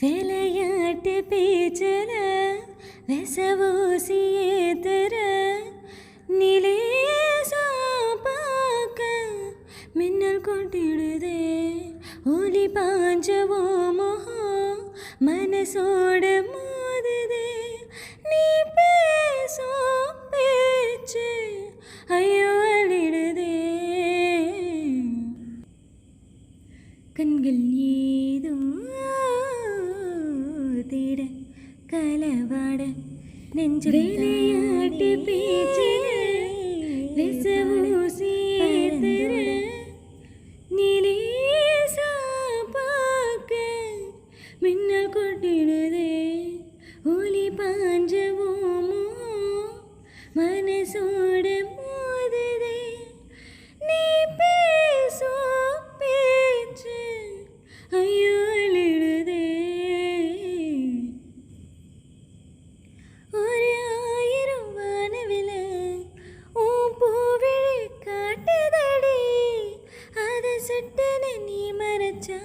விளையாட்டு பேச்சல விசவூசி ஏத்துற நிலேசா பார்க்க மின்னல் கொட்டிடுதே ஒலி பாஞ்சவோ முகம் மனசோட மோதுதே நீ பேசோ பேச்சு ஐயோ அழிடுதே கண்கள் ஏதோ தேட கலவாட நெஞ்சு விளையாட்டு பேச்சில விசவூசி ஏத்துற நிலேசா பார்க்க மின்னல் கொட்டிடுதே ஒலி பாஞ்சவோ மனசோட மோதுதே நீ பேசோ பேச்சு ஐயோ அழிடுதே ஒரு 1000 வானவில உன் பூவிழி காட்டுதடி அத சட்டன நீ மறைச்சா